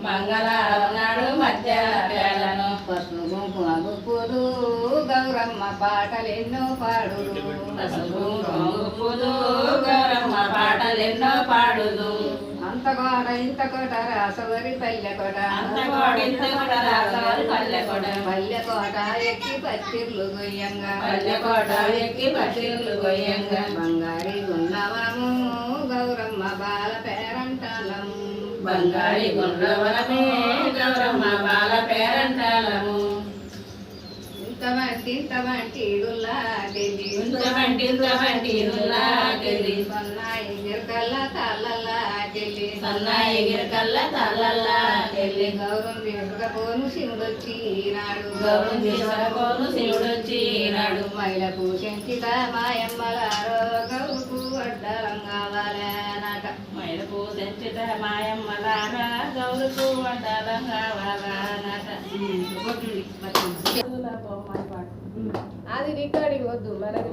మంగళవారం నాడు మధ్యాహ్న పేలను పసుపు కుంకుమ గుప్పులు గౌరమ్మ పాటలెన్నో పాడుదు అంతకోట ఇంతకోట రాసవరి పల్లెకోట పల్లెకోట ఎక్కి పచ్చిర్లు గొయ్యంగా బంగారి గుండవనము గౌరమ్మ బాల పేరంటాలము ఇంతమంటి సన్నాయి గిరకల్లా తల్లల్లాకెళ్ళి గౌరవం తీసుకపోను శివుడొచ్చినాడు మైల పూషించిత మాయమ్మలారో గౌరుకు వడ్డలం కావాలనట అది రికార్డింగ్ వద్దు మనకు